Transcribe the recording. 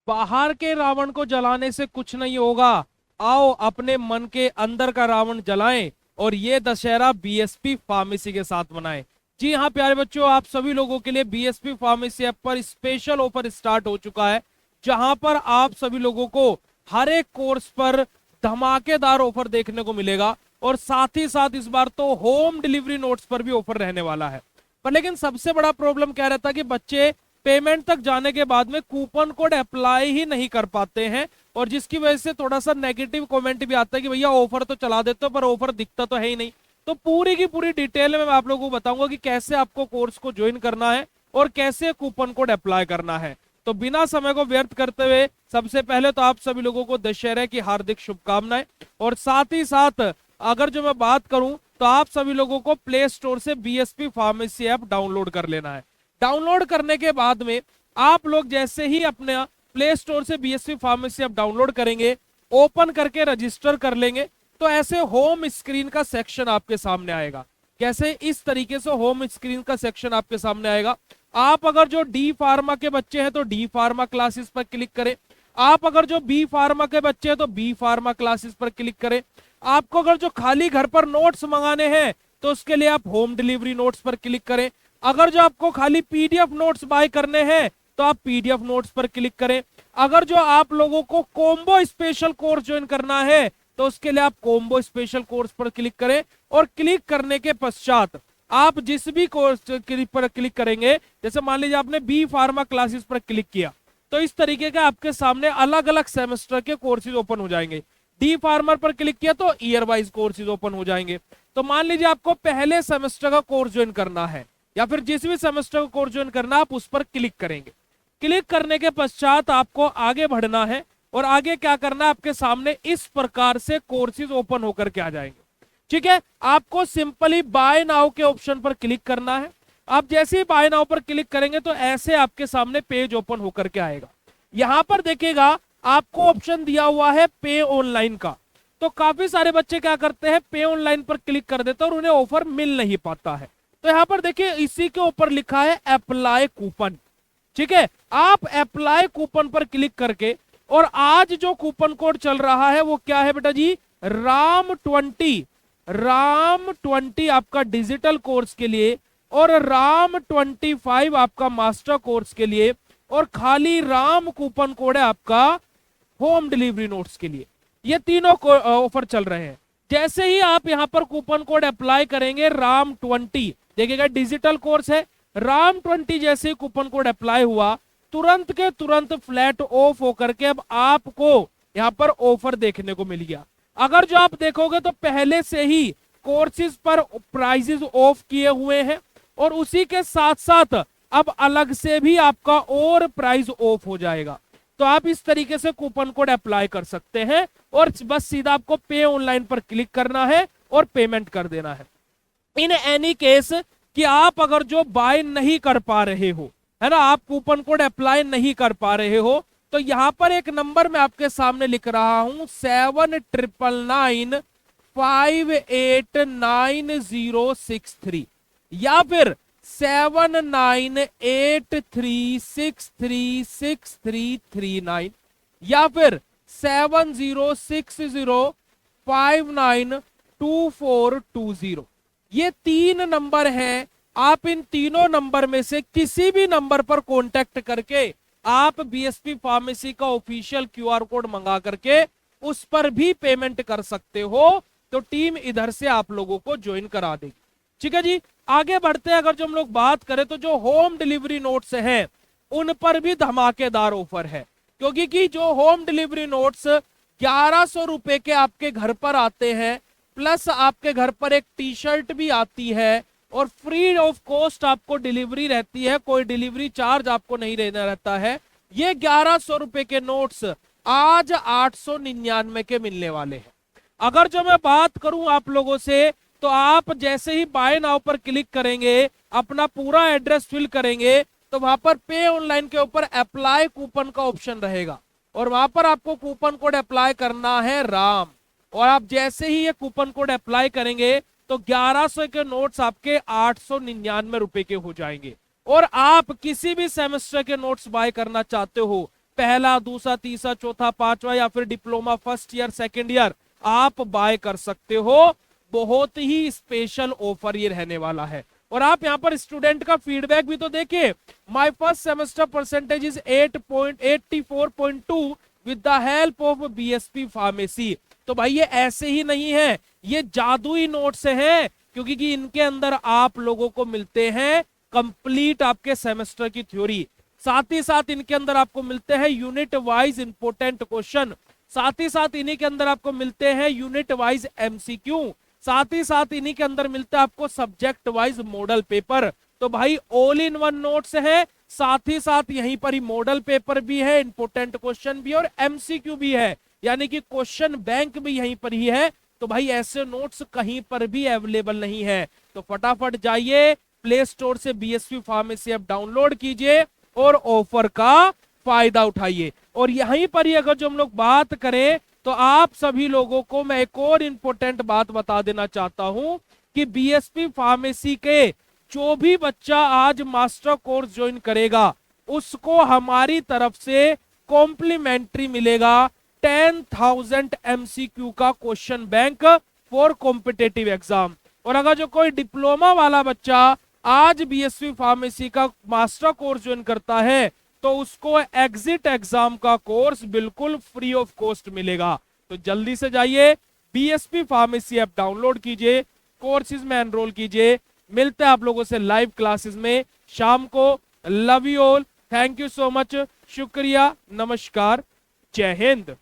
बाहर के रावण को जलाने से कुछ नहीं होगा, आओ अपने मन के अंदर का रावण जलाएं और ये दशहरा बीएसपी फार्मेसी के साथ मनाएं। जी हाँ प्यारे बच्चों, आप सभी लोगों के लिए बीएसपी फार्मेसी ऐप पर स्पेशल ऑफर स्टार्ट हो चुका है, जहां पर आप सभी लोगों को हर एक कोर्स पर धमाकेदार ऑफर देखने को मिलेगा और साथ ही साथ इस बार तो होम डिलीवरी नोट्स पर भी ऑफर रहने वाला है। पर लेकिन सबसे बड़ा प्रॉब्लम क्या रहता है कि बच्चे पेमेंट तक जाने के बाद में कूपन कोड अप्लाई ही नहीं कर पाते हैं, और जिसकी वजह से थोड़ा सा नेगेटिव कमेंट भी आता है कि भैया ऑफर तो चला देते हो पर ऑफर दिखता तो है ही नहीं। तो पूरी की पूरी डिटेल में मैं आप लोगों को बताऊंगा कि कैसे आपको कोर्स को ज्वाइन करना है और कैसे कूपन कोड अप्लाई करना है। तो बिना समय को व्यर्थ करते हुए सबसे पहले तो आप सभी लोगों को दशहरे की हार्दिक शुभकामनाएं, और साथ ही साथ अगर जो मैं बात करूं तो आप सभी लोगों को प्ले स्टोर से बीएसपी फार्मेसी ऐप डाउनलोड कर लेना है। डाउनलोड करने के बाद में आप लोग जैसे ही अपने प्ले स्टोर से बीएसपी फार्मेसी ऐप डाउनलोड करेंगे, ओपन करके रजिस्टर कर लेंगे, तो ऐसे होम स्क्रीन का सेक्शन आपके सामने आएगा। कैसे? इस तरीके से होम स्क्रीन का सेक्शन आपके सामने आएगा। आप अगर जो डी फार्मा के बच्चे हैं तो डी फार्मा क्लासेस पर क्लिक करें, आप अगर जो बी फार्मा के बच्चे हैं तो बी फार्मा क्लासेस पर क्लिक करें, आपको अगर जो खाली घर पर नोट्स मंगाने हैं तो उसके लिए आप होम डिलीवरी नोट्स पर क्लिक करें, अगर जो आपको खाली पीडीएफ नोट्स बाय करने हैं तो आप पीडीएफ नोट्स पर क्लिक करें, अगर जो आप लोगों को कॉम्बो स्पेशल कोर्स ज्वाइन करना है तो उसके लिए आप कॉम्बो स्पेशल कोर्स पर क्लिक करें, और क्लिक करने के पश्चात आप जिस भी कोर्स पर क्लिक करेंगे, जैसे मान लीजिए आपने बी फार्मा क्लासेस पर क्लिक किया तो इस तरीके का आपके सामने अलग अलग सेमेस्टर के कोर्सेज ओपन हो जाएंगे। डी फार्मर पर क्लिक किया तो ईयर वाइज कोर्सेज ओपन हो जाएंगे। तो मान लीजिए आपको पहले सेमेस्टर का कोर्स ज्वाइन करना है या फिर जिस भी सेमेस्टर का कोर्स ज्वाइन करना है, आप उस पर क्लिक करेंगे। क्लिक करने के पश्चात आपको आगे बढ़ना है, और आगे क्या करना है, आपके सामने इस प्रकार से कोर्सेज ओपन होकर के आ जाएंगे। ठीक है, आपको सिंपली बाय नाउ के ऑप्शन पर क्लिक करना है। आप जैसे ही बाय नाउ पर क्लिक करेंगे तो ऐसे आपके सामने पेज ओपन होकर के आएगा। यहां पर देखिएगा आपको ऑप्शन दिया हुआ है पे ऑनलाइन का। तो काफी सारे बच्चे क्या करते हैं, पे ऑनलाइन पर क्लिक कर देते हैं और उन्हें ऑफर मिल नहीं पाता है। तो यहां पर देखिए इसी के ऊपर लिखा है अप्लाई कूपन। ठीक है, आप अप्लाई कूपन पर क्लिक करके, और आज जो कूपन कोड चल रहा है वो क्या है बेटा जी, राम20 आपका डिजिटल कोर्स के लिए, और राम25 आपका मास्टर कोर्स के लिए, और खाली राम कूपन कोड है आपका होम डिलीवरी नोट्स के लिए। ये तीनों ऑफर चल रहे हैं। जैसे ही आप यहां पर कूपन कोड अप्लाई करेंगे राम20, देखिएगा डिजिटल कोर्स है, राम20 जैसे कूपन कोड अप्लाई हुआ तुरंत के तुरंत फ्लैट ऑफ होकर के अब आपको यहां पर ऑफर देखने को मिल गया। अगर जो आप देखोगे तो पहले से ही कोर्सेज पर प्राइजेस ऑफ किए हुए हैं, और उसी के साथ साथ अब अलग से भी आपका और प्राइस ऑफ हो जाएगा। तो आप इस तरीके से कूपन कोड अप्लाई कर सकते हैं, और बस सीधा आपको पे ऑनलाइन पर क्लिक करना है और पेमेंट कर देना है। इन एनी केस कि आप अगर जो बाय नहीं कर पा रहे हो, है ना, आप कूपन कोड अप्लाई नहीं कर पा रहे हो, तो यहां पर एक नंबर मैं आपके सामने लिख रहा हूं 7999589063, या फिर 7983636339, या फिर 7060592420। ये 3 नंबर हैं। आप इन तीनों नंबर में से किसी भी नंबर पर कांटेक्ट करके आप बीएसपी फार्मेसी का ऑफिशियल क्यूआर कोड मंगा करके उस पर भी पेमेंट कर सकते हो। तो टीम इधर से आप लोगों को ज्वाइन करा देगी। ठीक है जी, आगे बढ़ते हैं। अगर जो हम लोग बात करें तो जो होम डिलीवरी नोट्स हैं उन पर भी धमाकेदार ऑफर है, क्योंकि कि जो होम डिलीवरी नोट्स 1100 रुपए के आपके घर पर आते हैं, प्लस आपके घर पर एक टी शर्ट भी आती है, और फ्री ऑफ कॉस्ट आपको डिलीवरी रहती है, कोई डिलीवरी चार्ज आपको नहीं देना रहता है। ये 1100 रुपए के नोट्स आज 899 के मिलने वाले हैं। अगर जो मैं बात करूं आप लोगों से, तो आप जैसे ही बाय नाउ पर क्लिक करेंगे, अपना पूरा एड्रेस फिल करेंगे, तो वहां पर पे ऑनलाइन के ऊपर अप्लाई कूपन का ऑप्शन रहेगा, और वहां पर आपको कूपन कोड अप्लाई करना है राम। और आप जैसे ही ये कूपन कोड अप्लाई करेंगे तो 1100 के नोट्स आपके 899 रुपए के हो जाएंगे। और आप किसी भी सेमेस्टर के नोट्स बाय करना चाहते हो पहला, दूसरा, तीसरा, चौथा, पांचवा या फिर diploma first year, second year आप बाय कर सकते हो। बहुत ही स्पेशल ऑफर ये रहने वाला है। और आप यहाँ पर स्टूडेंट का फीडबैक भी तो देखिए, my first semester percentage is 84.2 with the help of BSP pharmacy. तो भाई ये ऐसे ही नहीं है, ये जादुई नोट्स हैं, क्योंकि कि इनके अंदर आप लोगों को मिलते हैं कंप्लीट आपके सेमेस्टर की थ्योरी, साथ ही साथ इनके अंदर आपको मिलते हैं यूनिट वाइज इंपोर्टेंट क्वेश्चन, साथ ही साथ इन्हीं के अंदर आपको मिलते हैं यूनिट वाइज एमसीक्यू, साथ ही साथ इन्हीं के अंदर मिलता है आपको सब्जेक्ट वाइज मॉडल पेपर। तो भाई ऑल इन वन नोट्स है, साथ ही साथ यहीं पर ही मॉडल पेपर भी है, इंपोर्टेंट क्वेश्चन भी और एमसीक्यू भी है, यानी कि क्वेश्चन बैंक भी यहीं पर ही है। तो भाई ऐसे नोट्स कहीं पर भी अवेलेबल नहीं है। तो फटाफट जाइए प्ले स्टोर से बीएसपी फार्मेसी ऐप डाउनलोड कीजिए और ऑफर का फायदा उठाइए। और यहीं पर ही अगर जो हम लोग बात करें तो आप सभी लोगों को मैं एक और इंपॉर्टेंट बात बता देना चाहता हूं कि बीएसपी फार्मेसी के जो भी बच्चा आज मास्टर कोर्स ज्वाइन करेगा उसको हमारी तरफ से कॉम्प्लीमेंट्री मिलेगा 10,000 एमसीक्यू का question bank for competitive exam. और अगर जो कोई डिप्लोमा वाला बच्चा आज बीएसपी फार्मेसी का मास्टर कोर्स ज्वाइन करता है तो उसको एग्जिट एग्जाम का कोर्स बिल्कुल फ्री ऑफ कॉस्ट मिलेगा। तो जल्दी से जाइए बीएसपी फार्मेसी ऐप डाउनलोड कीजिए, कोर्सेज में एनरोल कीजिए। मिलते हैं आप लोगों से लाइव क्लासेस में शाम को। Love you all, thank you so much, शुक्रिया, नमस्कार, जय हिंद।